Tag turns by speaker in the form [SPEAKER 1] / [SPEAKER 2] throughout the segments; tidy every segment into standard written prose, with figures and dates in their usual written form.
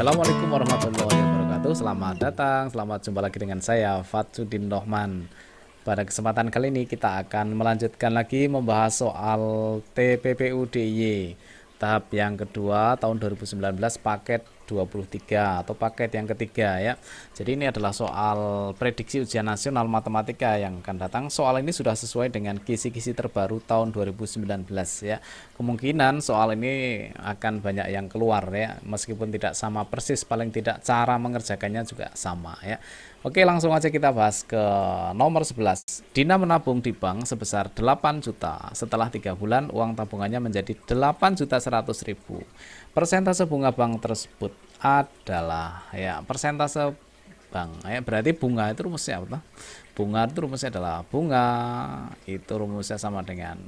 [SPEAKER 1] Assalamualaikum warahmatullahi wabarakatuh. Selamat datang, selamat jumpa lagi dengan saya Fatsudin Rohman. Pada kesempatan kali ini kita akan melanjutkan lagi membahas soal TPPU-DIY tahap yang kedua tahun 2019 paket 23 atau paket yang ketiga ya. Jadi ini adalah soal prediksi ujian nasional matematika yang akan datang. Soal ini sudah sesuai dengan kisi-kisi terbaru tahun 2019 ya. Kemungkinan soal ini akan banyak yang keluar ya, meskipun tidak sama persis, paling tidak cara mengerjakannya juga sama ya. Oke, langsung aja kita bahas ke nomor 11. Dina menabung di bank sebesar 8 juta. Setelah 3 bulan, uang tabungannya menjadi 8.100.000. Persentase bunga bank tersebut adalah ya persentase bank ya, berarti bunga itu rumusnya apa? Bunga itu rumusnya adalah bunga itu rumusnya sama dengan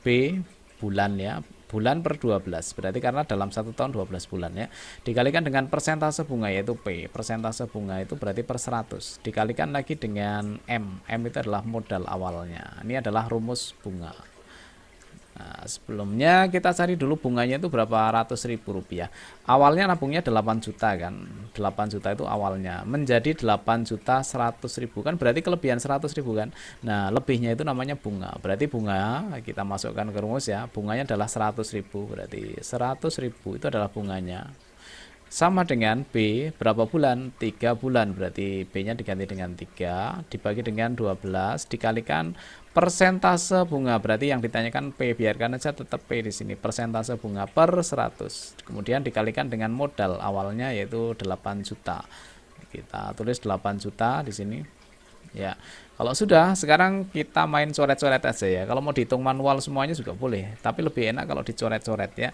[SPEAKER 1] B bulan ya, bulan per 12, berarti karena dalam 1 tahun 12 bulan ya, dikalikan dengan persentase bunga yaitu P, persentase bunga itu berarti per 100, dikalikan lagi dengan M itu adalah modal awalnya. Ini adalah rumus bunga. Nah, sebelumnya kita cari dulu bunganya itu berapa ratus ribu rupiah. Awalnya nabungnya 8 juta kan. 8 juta itu awalnya menjadi 8 juta 100 ribu kan, berarti kelebihan 100 ribu kan. Nah, lebihnya itu namanya bunga. Berarti bunga kita masukkan ke rumus ya. Bunganya adalah 100 ribu, berarti 100 ribu itu adalah bunganya. Sama dengan B, berapa bulan? 3 bulan, berarti B-nya diganti dengan 3, dibagi dengan 12, dikalikan persentase bunga, berarti yang ditanyakan P, biarkan aja tetap P di sini, persentase bunga per 100. Kemudian dikalikan dengan modal awalnya yaitu 8 juta. Kita tulis 8 juta di sini. Ya, kalau sudah, sekarang kita main coret-coret aja ya. Kalau mau dihitung manual semuanya juga boleh, tapi lebih enak kalau dicoret-coret ya.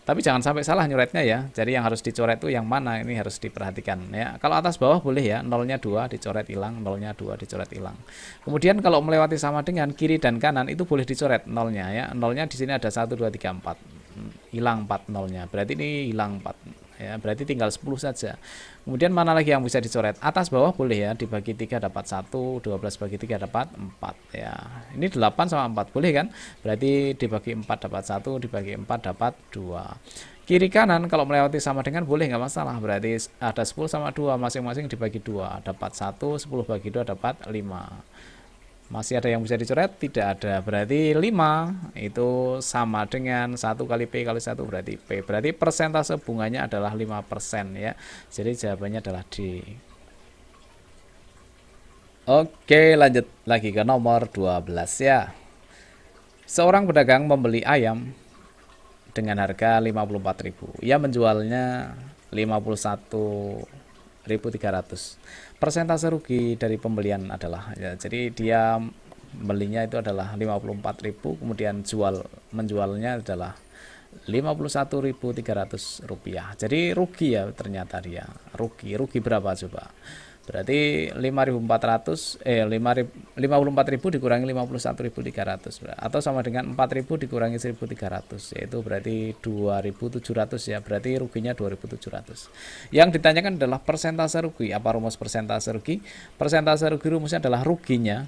[SPEAKER 1] Tapi jangan sampai salah nyoretnya ya. Jadi yang harus dicoret itu yang mana, ini harus diperhatikan ya. Kalau atas bawah boleh ya, nolnya 2 dicoret hilang, nolnya 2 dicoret hilang. Kemudian kalau melewati sama dengan kiri dan kanan itu boleh dicoret nolnya ya. Nolnya di sini ada 1 2 3 4. Hilang 4 nolnya. Berarti ini hilang 4 ya, berarti tinggal 10 saja. Kemudian mana lagi yang bisa dicoret? Atas bawah boleh ya, dibagi 3 dapat 1, 12 bagi 3 dapat 4 ya. Ini 8 sama 4 boleh kan? Berarti dibagi 4 dapat 1, dibagi 4 dapat 2. Kiri kanan kalau melewati sama dengan boleh, nggak masalah. Berarti ada 10 sama 2, masing-masing dibagi 2 dapat 1, 10 bagi 2 dapat 5. Masih ada yang bisa dicoret? Tidak ada. Berarti 5 itu sama dengan 1 kali P kali 1 berarti P. Berarti persentase bunganya adalah 5% ya. Jadi jawabannya adalah D. Oke, lanjut lagi ke nomor 12 ya. Seorang pedagang membeli ayam dengan harga 54.000. Ia menjualnya 51.300. Persentase rugi dari pembelian adalah ya, jadi dia belinya itu adalah 54.000, kemudian menjualnya adalah 51.300 rupiah. Jadi rugi ya, ternyata dia rugi berapa coba? Berarti 54.000 dikurangi 51.300 atau sama dengan 4.000 dikurangi 1.300, yaitu berarti 2.700 ya, berarti ruginya 2.700. Yang ditanyakan adalah persentase rugi. Apa rumus persentase rugi? Persentase rugi rumusnya adalah ruginya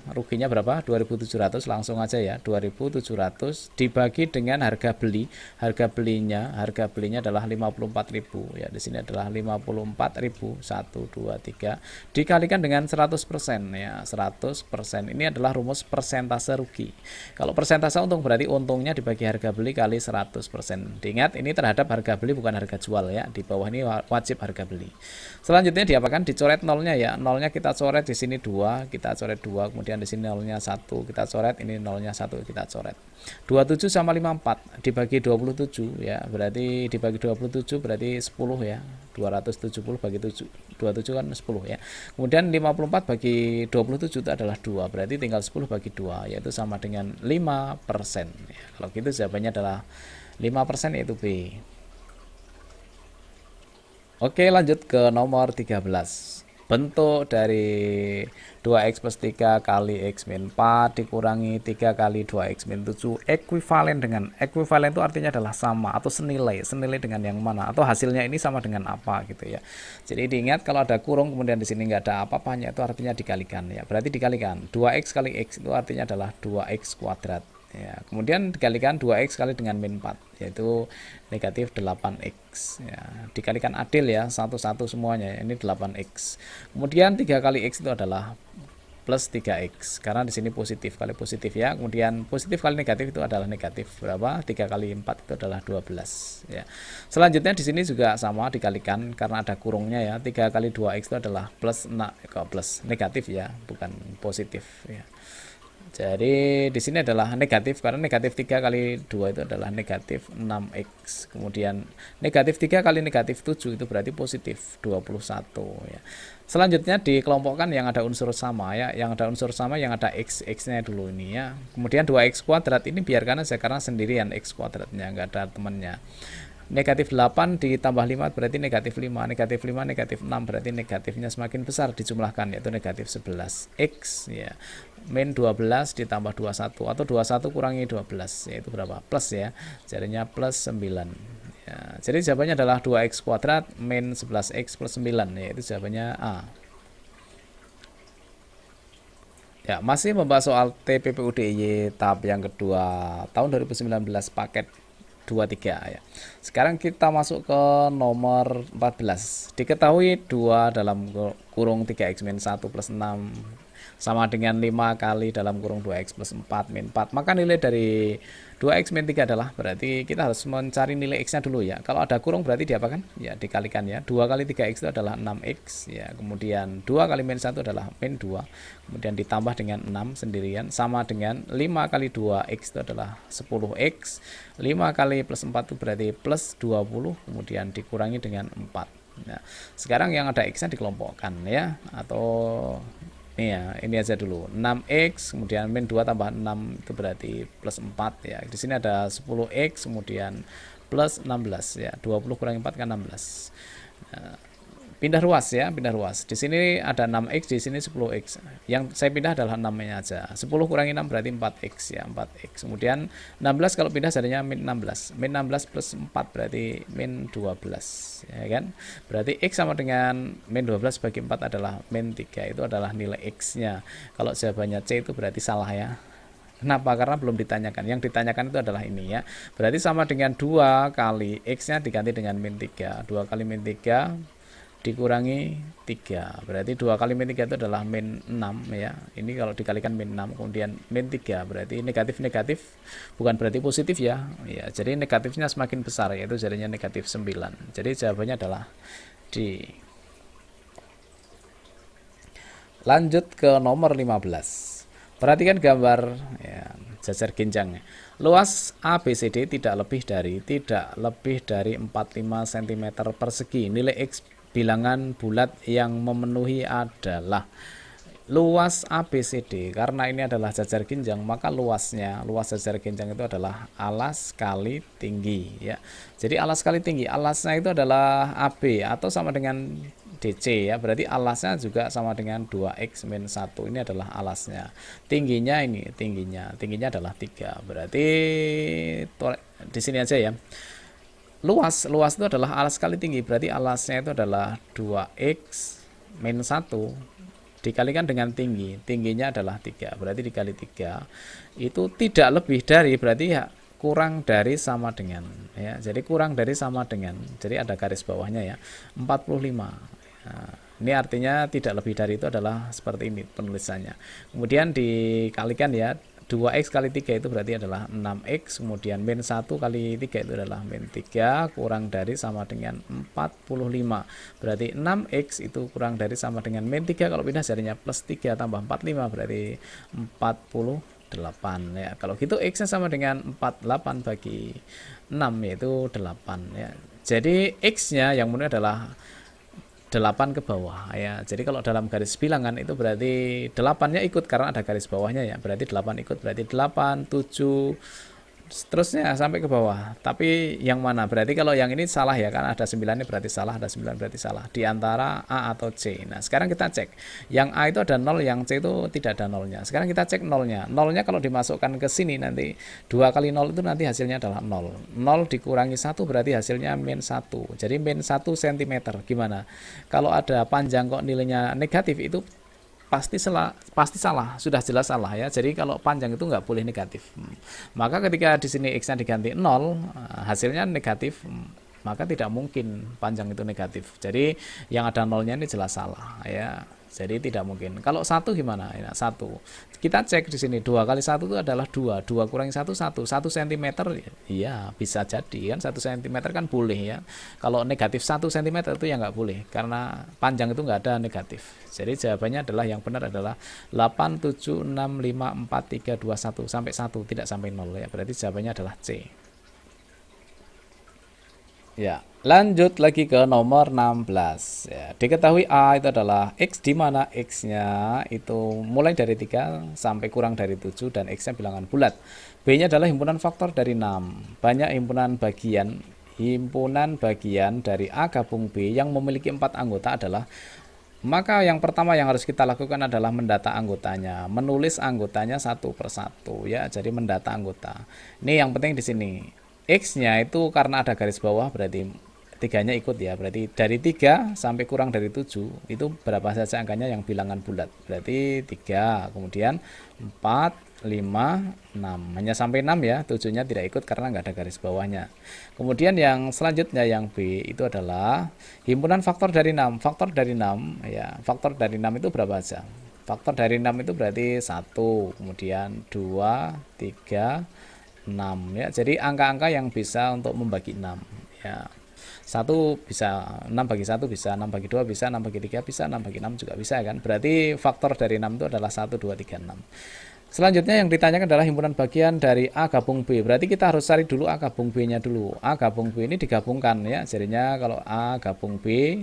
[SPEAKER 1] berapa? 2.700, langsung aja ya, 2.700 dibagi dengan harga beli. Harga belinya adalah 54.000 ya, di sini adalah 54.000, 1 2 3 dikalikan dengan 100% ya, 100%. Ini adalah rumus persentase rugi. Kalau persentase untung berarti untungnya dibagi harga beli kali 100%. Diingat ini terhadap harga beli bukan harga jual ya. Di bawah ini wajib harga beli. Selanjutnya diapakan? Dicoret nolnya ya. Nolnya kita coret di sini 2, kita coret 2, kemudian di sini nolnya 1, kita coret, ini nolnya 1, kita coret. 27 sama 54 dibagi 27 ya, berarti dibagi 27 berarti 10 ya. 270 bagi 7, 27 kan 10 ya. Kemudian 54 bagi 27 itu adalah 2, berarti tinggal 10 bagi 2, yaitu sama dengan 5% ya. Kalau gitu jawabannya adalah 5%, yaitu B. Oke, lanjut ke nomor 13. Bentuk dari 2x plus 3 kali x min 4 dikurangi 3 kali 2x min 7 ekuivalen dengan, ekuivalen itu artinya adalah sama atau senilai dengan yang mana, atau hasilnya ini sama dengan apa gitu ya. Jadi diingat kalau ada kurung kemudian di sini nggak ada apa-apanya itu artinya dikalikan ya, berarti dikalikan 2x kali x itu artinya adalah 2x kuadrat Ya, kemudian dikalikan 2x kali dengan min 4, yaitu negatif 8x. Ya, dikalikan adil ya, satu-satu semuanya. Ini 8x. Kemudian 3 kali x itu adalah plus 3x, karena di sini positif kali positif ya. Kemudian positif kali negatif itu adalah negatif. Berapa? 3 kali 4 itu adalah 12 ya. Selanjutnya di sini juga sama, dikalikan karena ada kurungnya ya. 3 kali 2x itu adalah plus, plus negatif ya, bukan positif ya. Jadi di sini adalah negatif, karena negatif 3 kali 2 itu adalah negatif 6x. Kemudian negatif 3 kali negatif 7 itu berarti positif 21 ya. Selanjutnya dikelompokkan yang ada unsur sama ya, yang ada unsur sama, yang ada x-nya dulu ini ya. Kemudian 2x kuadrat ini biarkan aja karena sendirian x kuadratnya, nggak ada temannya. Negatif 8 ditambah 5 berarti negatif 5, negatif 5, negatif 6 berarti negatifnya semakin besar dijumlahkan, yaitu negatif 11x ya. Min 12 ditambah 21, atau 21 kurangi 12, yaitu berapa? Plus ya, jadinya plus 9 ya. Jadi jawabannya adalah 2x kuadrat min 11x plus 9, yaitu jawabannya A. Ya, masih membahas soal TPPU DIY tahap yang kedua tahun 2019 paket 23 ya. Sekarang kita masuk ke nomor 14. Diketahui 2 dalam kurung 3x min 1 plus 6 sama dengan 5 kali dalam kurung 2x plus 4 min 4. Maka nilai dari 2x min 3 adalah, berarti kita harus mencari nilai x-nya dulu ya. Kalau ada kurung berarti diapakan? Ya dikalikan ya. 2 kali 3x itu adalah 6x ya. Kemudian 2 kali min 1 adalah min 2. Kemudian ditambah dengan 6 sendirian sama dengan 5 kali 2x itu adalah 10x. 5 kali plus 4 itu berarti plus 20, kemudian dikurangi dengan 4. Nah, sekarang yang ada x-nya dikelompokkan ya, atau ya, ini aja dulu 6x, kemudian min 2 tambah 6 itu berarti plus 4 ya. Di sini ada 10x, kemudian plus 16 ya. 20 kurangi 4 kan 16. Nah, pindah ruas ya, pindah ruas. Di sini ada 6x, di sini 10x. Yang saya pindah adalah 6-nya aja. 10 kurangi 6 berarti 4x ya, 4x. Kemudian 16 kalau pindah jadinya min 16. Min 16 plus 4 berarti min 12 ya kan? Berarti x sama dengan min 12 bagi 4 adalah min 3. Itu adalah nilai x-nya. Kalau jawabannya C itu berarti salah ya. Kenapa? Karena belum ditanyakan. Yang ditanyakan itu adalah ini ya. Berarti sama dengan 2 kali x-nya diganti dengan min 3. 2 kali min 3 dikurangi 3, berarti 2 kali min 3 itu adalah min 6 ya. Ini kalau dikalikan min 6, kemudian min 3 berarti negatif-negatif, bukan berarti positif ya. Ya, jadi negatifnya semakin besar, yaitu jadinya negatif 9. Jadi jawabannya adalah D. Lanjut ke nomor 15. Perhatikan gambar ya, jajar genjang. Luas ABCD tidak lebih dari 45 cm persegi. Nilai X bilangan bulat yang memenuhi adalah. Luas ABCD, karena ini adalah jajar genjang, maka luas jajar genjang itu adalah alas kali tinggi ya. Jadi alas kali tinggi, alasnya itu adalah AB atau sama dengan DC ya, berarti alasnya juga sama dengan 2x min 1. Ini adalah alasnya. Tingginya tingginya adalah 3. Berarti di sini aja ya. Luas itu adalah alas kali tinggi, berarti alasnya itu adalah 2x min 1 dikalikan dengan tingginya adalah 3, berarti dikali 3 itu tidak lebih dari, berarti ya kurang dari sama dengan ya. Jadi kurang dari sama dengan, jadi ada garis bawahnya ya, 45. Nah, ini artinya tidak lebih dari itu adalah seperti ini penulisannya. Kemudian dikalikan ya, 2x kali 3 itu berarti adalah 6x, kemudian min 1 kali 3 itu adalah min 3, kurang dari sama dengan 45. Berarti 6x itu kurang dari sama dengan min 3, kalau pindah jadinya plus 3 tambah 45 berarti 48 ya. Kalau gitu x-nya sama dengan 48 bagi 6, yaitu 8 ya. Jadi x-nya yang benar adalah 8 ke bawah ya. Jadi kalau dalam garis bilangan itu berarti 8-nya ikut karena ada garis bawahnya ya. Berarti 8 ikut, berarti 8, 7 seterusnya sampai ke bawah. Tapi yang mana? Berarti kalau yang ini salah ya, kan ada 9-nya berarti salah, ada 9 berarti salah. Di antara A atau C. Nah, sekarang kita cek. Yang A itu ada 0, yang C itu tidak ada 0-nya. Sekarang kita cek 0-nya. 0-nya kalau dimasukkan ke sini nanti 2 kali 0 itu nanti hasilnya adalah 0. 0 dikurangi 1 berarti hasilnya min 1. Jadi min 1 cm. Gimana? Kalau ada panjang kok nilainya negatif itu pasti salah, sudah jelas salah ya. Jadi kalau panjang itu nggak boleh negatif. Maka ketika di sini x-nya diganti 0, hasilnya negatif, maka tidak mungkin panjang itu negatif. Jadi yang ada nolnya ini jelas salah ya. Jadi tidak mungkin. Kalau satu gimana? Ya, satu. Kita cek di sini 2 kali 1 itu adalah 2. 2 kurangi 1 1. 1 cm. Iya, bisa jadi kan 1 cm kan boleh ya. Kalau negatif 1 cm itu ya nggak boleh karena panjang itu nggak ada negatif. Jadi jawabannya adalah yang benar adalah 8765431 sampai 1 tidak sampai 0 ya. Berarti jawabannya adalah C. Ya, lanjut lagi ke nomor 16. Ya, diketahui A itu adalah X di mana X-nya itu mulai dari 3 sampai kurang dari 7 dan X-nya bilangan bulat. B-nya adalah himpunan faktor dari 6. Banyak himpunan bagian dari A gabung B yang memiliki 4 anggota adalah, maka yang pertama yang harus kita lakukan adalah mendata anggotanya, menulis anggotanya satu persatu ya. Jadi mendata anggota. Ini yang penting di sini. X-nya itu karena ada garis bawah berarti 3-nya ikut ya. Berarti dari 3 sampai kurang dari 7 itu berapa saja angkanya yang bilangan bulat. Berarti 3, kemudian 4, 5, 6. Hanya sampai 6 ya, 7-nya tidak ikut karena nggak ada garis bawahnya. Kemudian yang selanjutnya yang B itu adalah himpunan faktor dari 6. Faktor dari 6 ya, faktor dari 6 itu berapa saja? Faktor dari 6 itu berarti 1, kemudian 2, 3, 6 ya. Jadi angka-angka yang bisa untuk membagi 6 ya. 1 bisa, 6 bagi 1 bisa, 6 bagi 2 bisa, 6 bagi 3 bisa, 6 bagi 6 juga bisa kan. Berarti faktor dari 6 itu adalah 1, 2, 3, 6. Selanjutnya yang ditanyakan adalah himpunan bagian dari A gabung B. Berarti kita harus cari dulu A gabung B-nya dulu. A gabung B ini digabungkan ya. Jadinya kalau A gabung B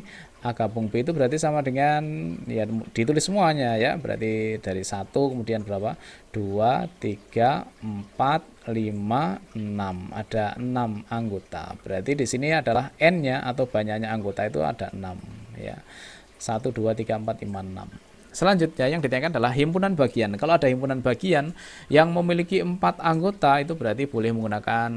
[SPEAKER 1] itu berarti sama dengan ya ditulis semuanya ya. Berarti dari 1 kemudian berapa? 2, 3, 4, 5, 6. Ada 6 anggota. Berarti di sini adalah N-nya atau banyaknya anggota itu ada 6 ya. 1, 2, 3, 4, 5, 6. Selanjutnya yang ditanyakan adalah himpunan bagian. Kalau ada himpunan bagian yang memiliki 4 anggota itu berarti boleh menggunakan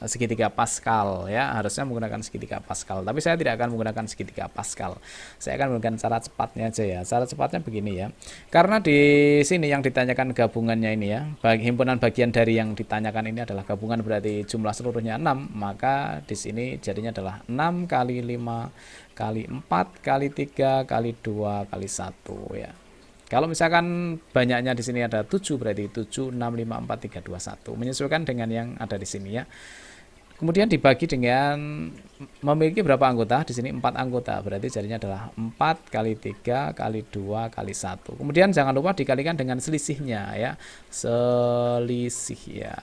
[SPEAKER 1] segitiga Pascal ya. Harusnya menggunakan segitiga Pascal. Tapi saya tidak akan menggunakan segitiga Pascal. Saya akan menggunakan cara cepatnya aja ya. Cara cepatnya begini ya. Karena di sini yang ditanyakan gabungannya ini ya. Himpunan bagian dari yang ditanyakan ini adalah gabungan berarti jumlah seluruhnya 6. Maka di sini jadinya adalah 6 kali 5 kali 4 kali 3 kali 2 kali 1 ya. Kalau misalkan banyaknya di sini ada 7 berarti 7 6 5 4 3 2 1 menyesuaikan dengan yang ada di sini ya. Kemudian dibagi dengan memiliki berapa anggota? Di sini 4 anggota. Berarti jadinya adalah 4 kali 3 kali 2 kali 1. Kemudian jangan lupa dikalikan dengan selisihnya ya. Selisih ya.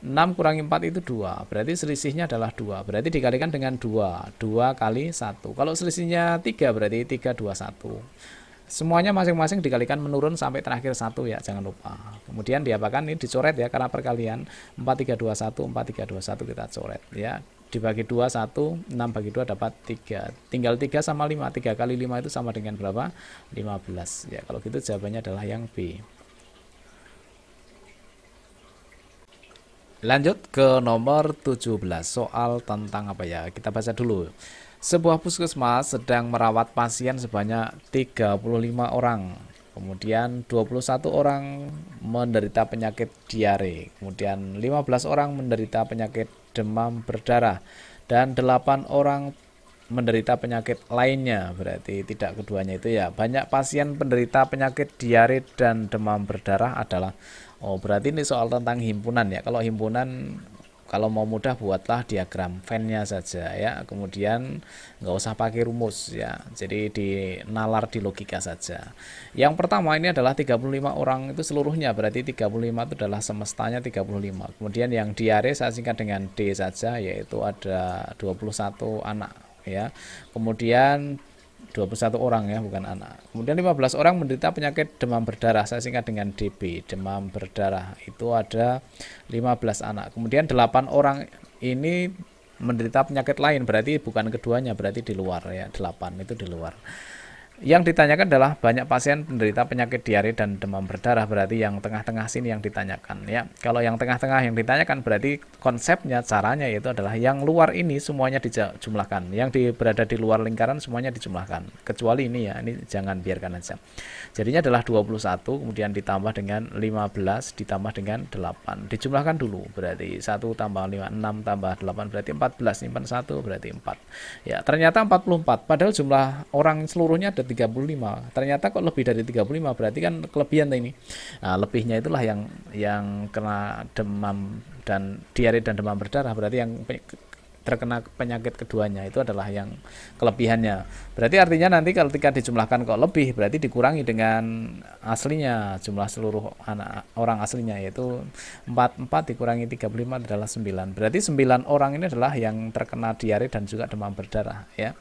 [SPEAKER 1] 6 kurangi 4 itu 2, berarti selisihnya adalah 2, berarti dikalikan dengan 2, 2 kali 1. Kalau selisihnya 3 berarti 3, 2, 1. Semuanya masing-masing dikalikan menurun sampai terakhir 1 ya, jangan lupa. Kemudian diapakan? Ini dicoret ya, karena perkalian 4, 3, 2, 1, 4, 3, 2, 1 kita coret ya. Dibagi 2, 1, 6 bagi 2 dapat 3. Tinggal 3 sama 5, 3 kali 5 itu sama dengan berapa? 15 ya, kalau gitu jawabannya adalah yang B. Lanjut ke nomor 17, soal tentang apa ya? Kita baca dulu. Sebuah puskesmas sedang merawat pasien sebanyak 35 orang. Kemudian 21 orang menderita penyakit diare. Kemudian 15 orang menderita penyakit demam berdarah. Dan 8 orang menderita penyakit lainnya. Berarti tidak keduanya itu ya. Banyak pasien penderita penyakit diare dan demam berdarah adalah, oh berarti ini soal tentang himpunan ya. Kalau himpunan, kalau mau mudah buatlah diagram Venn-nya saja ya. Kemudian nggak usah pakai rumus ya. Jadi nalar di logika saja. Yang pertama ini adalah 35 orang itu seluruhnya. Berarti 35 itu adalah semestanya 35. Kemudian yang diare saya singkat dengan D saja, yaitu ada 21 anak ya. Kemudian 21 orang ya, bukan anak. Kemudian 15 orang menderita penyakit demam berdarah, saya singkat dengan DB, demam berdarah. Itu ada 15 anak. Kemudian 8 orang ini menderita penyakit lain, berarti bukan keduanya, berarti di luar ya, 8 itu di luar. Yang ditanyakan adalah banyak pasien penderita penyakit diare dan demam berdarah, berarti yang tengah-tengah sini yang ditanyakan ya. Kalau yang tengah-tengah yang ditanyakan berarti konsepnya, caranya yaitu adalah yang luar ini semuanya dijumlahkan, yang berada di luar lingkaran semuanya dijumlahkan, kecuali ini ya, ini jangan biarkan aja. Jadinya adalah 21 kemudian ditambah dengan 15 ditambah dengan 8, dijumlahkan dulu, berarti 1 tambah 5 6 tambah 8 berarti 14, simpan 1 berarti 4 ya. Ternyata 44, padahal jumlah orang seluruhnya ada 35, ternyata kok lebih dari 35, berarti kan kelebihan ini. Nah, lebihnya itulah yang kena demam dan diare dan demam berdarah, berarti yang terkena penyakit keduanya itu adalah yang kelebihannya. Berarti artinya nanti kalau ketika dijumlahkan kok lebih, berarti dikurangi dengan aslinya, jumlah seluruh anak orang aslinya yaitu 44 dikurangi 35 adalah 9. Berarti 9 orang ini adalah yang terkena diare dan juga demam berdarah ya.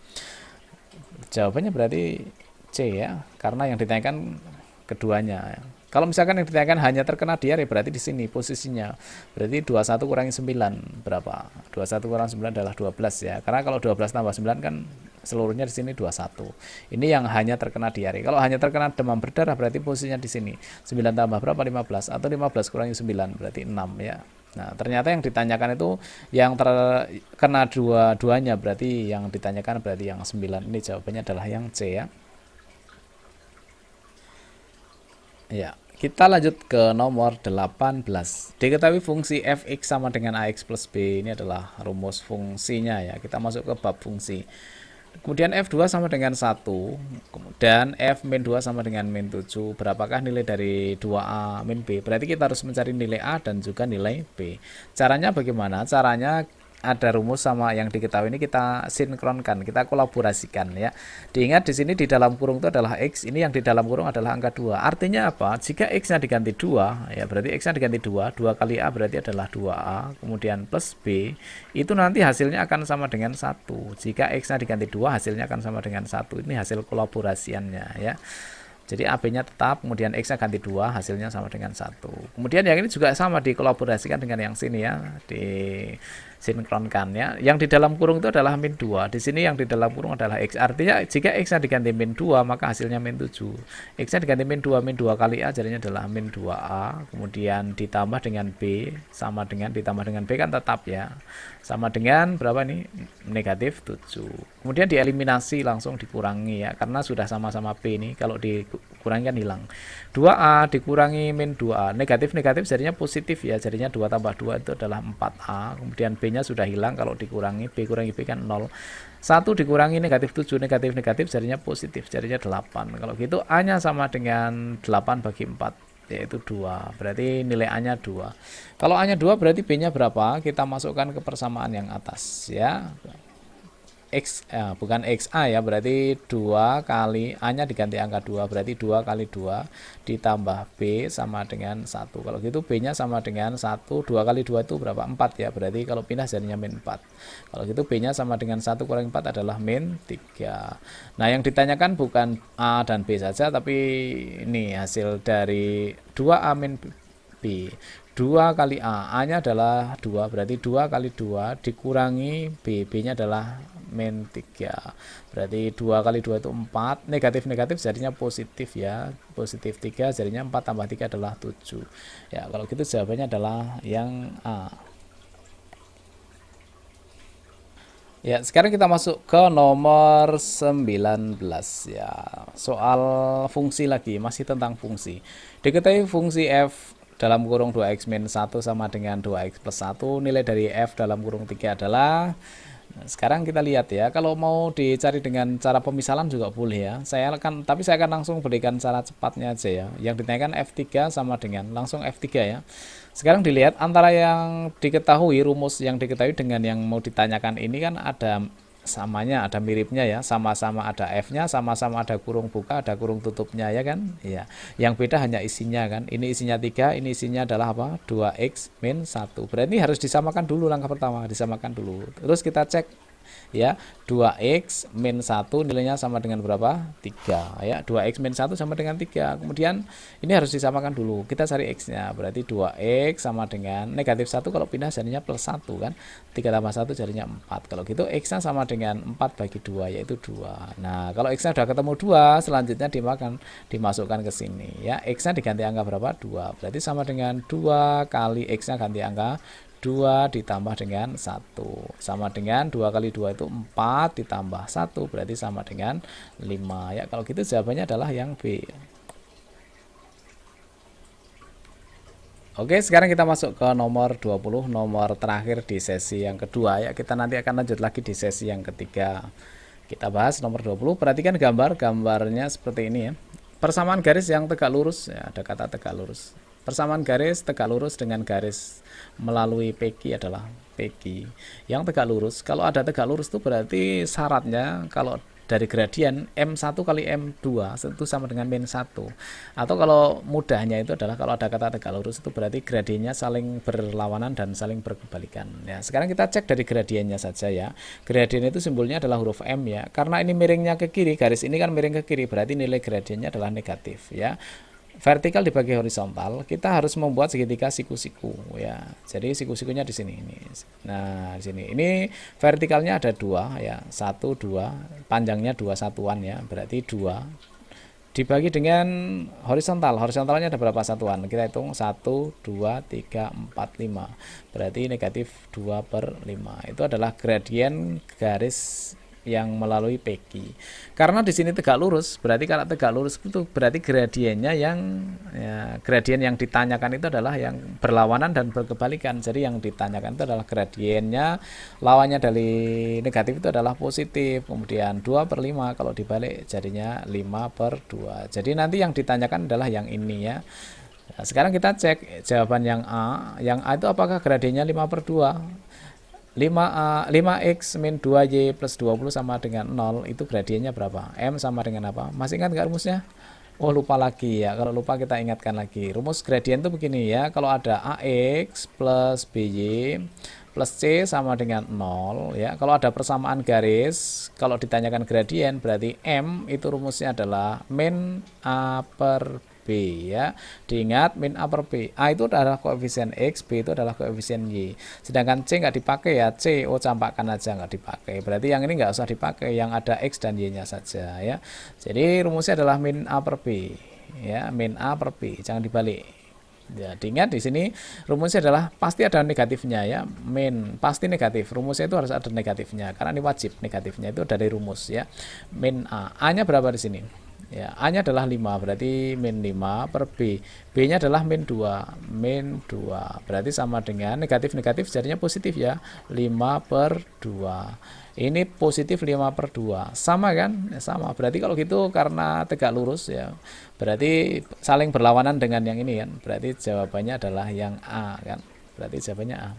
[SPEAKER 1] Jawabannya berarti C ya, karena yang ditanyakan keduanya. Kalau misalkan yang ditanyakan hanya terkena diare, berarti di sini posisinya berarti 21 kurangi 9 berapa? 21 kurang 9 adalah 12 ya. Karena kalau 12 tambah 9 kan seluruhnya di sini 21. Ini yang hanya terkena diare. Kalau hanya terkena demam berdarah berarti posisinya di sini. 9 tambah berapa? 15 atau 15 kurangi 9 berarti 6 ya. Nah, ternyata yang ditanyakan itu yang terkena dua-duanya, berarti yang ditanyakan berarti yang 9. Ini jawabannya adalah yang C ya. Ya, kita lanjut ke nomor 18. Diketahui fungsi fx sama dengan ax plus b. Ini adalah rumus fungsinya ya. Kita masuk ke bab fungsi. Kemudian F2 sama dengan 1, dan F min 2 sama dengan min 7. Berapakah nilai dari 2A min B? Berarti kita harus mencari nilai A dan juga nilai B. Caranya bagaimana? Caranya ada rumus sama yang diketahui ini kita sinkronkan, kita kolaborasikan ya. Diingat di sini di dalam kurung itu adalah X, ini yang di dalam kurung adalah angka 2. Artinya apa? Jika X-nya diganti 2, ya berarti X-nya diganti 2, 2 kali A berarti adalah 2A, kemudian plus B, itu nanti hasilnya akan sama dengan 1. Jika X-nya diganti 2, hasilnya akan sama dengan 1. Ini hasil kolaborasiannya ya. Jadi AB-nya tetap, kemudian X-nya ganti 2, hasilnya sama dengan 1. Kemudian yang ini juga sama dikolaborasikan dengan yang sini ya, disinkronkan ya. Yang di dalam kurung itu adalah min 2. Di sini yang di dalam kurung adalah X. Artinya jika X-nya diganti min 2, maka hasilnya min 7. X-nya diganti min 2 kali A jadinya adalah min 2A. Kemudian ditambah dengan B, sama dengan ditambah dengan B kan tetap ya. Sama dengan berapa nih? Negatif 7. Kemudian dieliminasi, langsung dikurangi ya, karena sudah sama-sama B ini, kalau dikurangi kan hilang. 2A dikurangi min 2A, negatif-negatif jadinya positif ya, jadinya 2 tambah 2 itu adalah 4A. Kemudian B-nya sudah hilang, kalau dikurangi B kurangi B kan 0. 1 dikurangi negatif 7, negatif-negatif jadinya positif, jadinya 8. Kalau gitu A-nya sama dengan 8 bagi 4, yaitu 2, berarti nilai A-nya 2. Kalau A-nya 2 berarti B-nya berapa? Kita masukkan ke persamaan yang atas ya. Bukan XA ya, berarti 2 kali A-nya diganti angka 2, berarti 2 kali 2 ditambah B sama dengan 1. Kalau gitu B-nya sama dengan 1, 2 kali 2 itu berapa? 4 ya, berarti kalau pindah jadinya min 4. Kalau gitu B-nya sama dengan 1 kurangi 4 adalah min 3. Nah, yang ditanyakan bukan A dan B saja, tapi ini hasil dari 2A min B. 2 kali A-nya adalah 2, berarti 2 kali 2 dikurangi B-nya adalah min 3, berarti 2 kali 2 itu 4, negatif-negatif jadinya positif ya, positif 3 jadinya 4 tambah 3 adalah 7 ya. Kalau gitu jawabannya adalah yang A ya. Sekarang kita masuk ke nomor 19 ya, soal fungsi lagi, masih tentang fungsi. Diketahui fungsi f dalam kurung 2x min 1 sama dengan 2x plus 1, nilai dari f dalam kurung 3 adalah. Nah, sekarang kita lihat ya, kalau mau dicari dengan cara pemisalan juga boleh ya. Tapi saya akan langsung berikan cara cepatnya aja ya. Yang ditanyakan F3 sama dengan langsung F3 ya. Sekarang dilihat antara yang diketahui, rumus yang diketahui dengan yang mau ditanyakan ini kan ada samanya, ada miripnya ya, sama-sama ada F-nya, sama-sama ada kurung buka, ada kurung tutupnya ya kan. Ya. Yang beda hanya isinya kan. Ini isinya 3, ini isinya adalah apa? 2x min 1. Berarti harus disamakan dulu, langkah pertama disamakan dulu. Terus kita cek ya. 2x min 1 nilainya sama dengan berapa? 3 ya. 2x min 1 sama dengan 3. Kemudian ini harus disamakan dulu. Kita cari x-nya. Berarti 2x sama dengan negatif 1 kalau pindah jadinya plus 1 kan. 3 tambah 1 jadinya 4. Kalau gitu x-nya sama dengan 4 bagi 2 yaitu 2. Nah, kalau x-nya udah ketemu 2, selanjutnya dimasukkan ke sini ya. X-nya diganti angka berapa? 2. Berarti sama dengan 2 kali x-nya ganti angka 2 ditambah dengan 1 sama dengan 2 kali 2 itu 4 ditambah 1 berarti sama dengan 5 ya. Kalau gitu jawabannya adalah yang B. Oke, sekarang kita masuk ke nomor 20, nomor terakhir di sesi yang kedua ya. Kita nanti akan lanjut lagi di sesi yang ketiga. Kita bahas nomor 20. Perhatikan gambarnya seperti ini ya. Persamaan garis yang tegak lurus ya, ada kata tegak lurus. Persamaan garis tegak lurus dengan garis melalui PQ adalah PQ yang tegak lurus. Kalau ada tegak lurus itu berarti syaratnya kalau dari gradien M1 kali M2 itu sama dengan min 1. Atau kalau mudahnya itu adalah kalau ada kata tegak lurus itu berarti gradiennya saling berlawanan dan saling berkebalikan. Ya, sekarang kita cek dari gradiennya saja ya. Gradien itu simbolnya adalah huruf M ya. Karena ini miringnya ke kiri, garis ini kan miring ke kiri, berarti nilai gradiennya adalah negatif ya. Vertikal dibagi horizontal, kita harus membuat segitiga siku-siku ya. Jadi siku-sikunya di sini ini. Nah, di sini ini vertikalnya ada 2 ya. 1 2, panjangnya 2 satuan ya. Berarti 2 dibagi dengan horizontal. Horizontalnya ada berapa satuan? Kita hitung 1 2 3 4 5. Berarti negatif 2/5. Itu adalah gradien garis yang melalui PQ. Karena di sini tegak lurus, berarti kalau tegak lurus itu berarti gradiennya gradien yang ditanyakan itu adalah yang berlawanan dan berkebalikan. Jadi yang ditanyakan itu adalah gradiennya lawannya dari negatif itu adalah positif. Kemudian 2/5 kalau dibalik jadinya 5/2. Jadi nanti yang ditanyakan adalah yang ini ya. Nah, sekarang kita cek jawaban yang A. Yang A itu apakah gradiennya 5/2? 5x min 2y plus 20 sama dengan 0 itu gradiennya berapa? M sama dengan apa? Masih ingat nggak rumusnya? Oh, lupa lagi ya. Kalau lupa kita ingatkan lagi. Rumus gradien itu begini ya. Kalau ada AX plus BY plus C sama dengan 0 ya. Kalau ada persamaan garis, kalau ditanyakan gradien berarti M itu rumusnya adalah min A per B ya. Diingat min A per B. A itu adalah koefisien X, B itu adalah koefisien Y. Sedangkan C nggak dipakai ya. C, campakkan aja nggak dipakai. Berarti yang ini nggak usah dipakai. Yang ada X dan Y-nya saja ya. Jadi rumusnya adalah min A per B ya. Min A per B. Jangan dibalik. Ya, diingat di sini rumusnya adalah pasti ada negatifnya ya. Min pasti negatif. Rumusnya itu harus ada negatifnya karena ini wajib negatifnya itu dari rumus ya. Min A. A-nya berapa di sini? Ya, A-nya adalah 5, berarti min 5 per B. B-nya adalah min 2, min 2. Berarti sama dengan negatif-negatif jadinya positif ya. 5/2. Ini positif 5/2. Sama kan? Ya, sama. Berarti kalau gitu karena tegak lurus ya. Berarti saling berlawanan dengan yang ini kan. Berarti jawabannya adalah yang A kan. Berarti jawabannya A.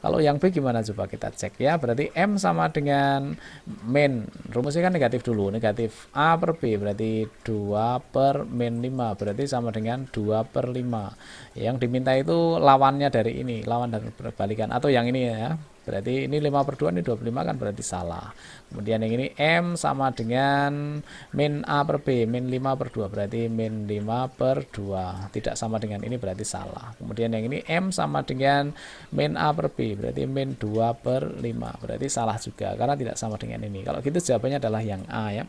[SPEAKER 1] Kalau yang B gimana coba kita cek ya. Berarti M sama dengan min. Rumusnya kan negatif dulu. Negatif A per B berarti 2 per min 5. Berarti sama dengan 2/5. Yang diminta itu lawannya dari ini. Lawan dan berbalikan. Atau yang ini ya. Berarti ini 5/2, ini 25 kan berarti salah. Kemudian yang ini M sama dengan min A per B, min 5/2, berarti min 5/2. Tidak sama dengan ini berarti salah. Kemudian yang ini M sama dengan min A per B, berarti min 2/5, berarti salah juga karena tidak sama dengan ini. Kalau gitu jawabannya adalah yang A ya.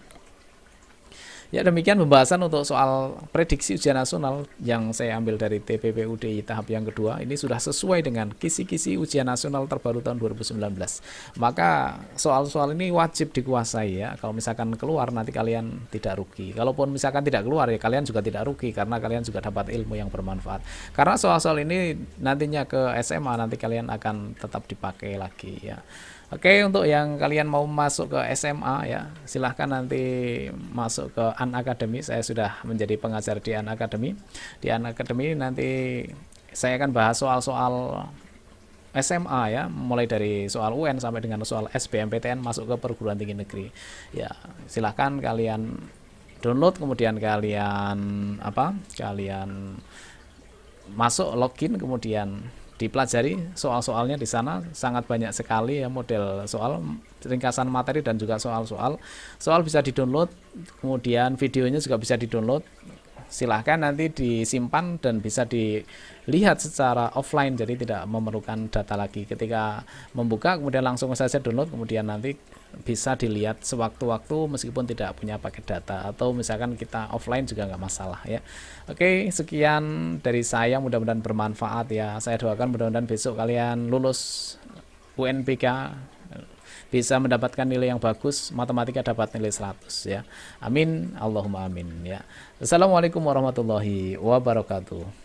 [SPEAKER 1] Ya, demikian pembahasan untuk soal prediksi ujian nasional yang saya ambil dari TPPU DI tahap yang kedua. Ini sudah sesuai dengan kisi-kisi ujian nasional terbaru tahun 2019. Maka soal-soal ini wajib dikuasai ya. Kalau misalkan keluar nanti kalian tidak rugi. Kalaupun misalkan tidak keluar ya kalian juga tidak rugi karena kalian juga dapat ilmu yang bermanfaat. Karena soal-soal ini nantinya ke SMA nanti kalian akan tetap dipakai lagi ya. Oke, untuk yang kalian mau masuk ke SMA ya, silahkan nanti masuk ke An Academy. Saya sudah menjadi pengajar di An Academy. Di An Academy nanti saya akan bahas soal-soal SMA ya, mulai dari soal UN sampai dengan soal SBMPTN masuk ke perguruan tinggi negeri. Ya, silahkan kalian download kemudian kalian masuk login kemudian dipelajari soal-soalnya di sana sangat banyak sekali ya, model soal, ringkasan materi dan juga soal-soal. Soal bisa di-download, kemudian videonya juga bisa di-download. Silahkan nanti disimpan dan bisa dilihat secara offline, jadi tidak memerlukan data lagi. Ketika membuka kemudian langsung saja download, kemudian nanti bisa dilihat sewaktu-waktu meskipun tidak punya paket data, atau misalkan kita offline juga nggak masalah ya. Oke, sekian dari saya, mudah-mudahan bermanfaat ya. Saya doakan mudah-mudahan besok kalian lulus UNBK, bisa mendapatkan nilai yang bagus, matematika dapat nilai 100 ya. Amin, Allahumma amin ya. Assalamualaikum warahmatullahi wabarakatuh.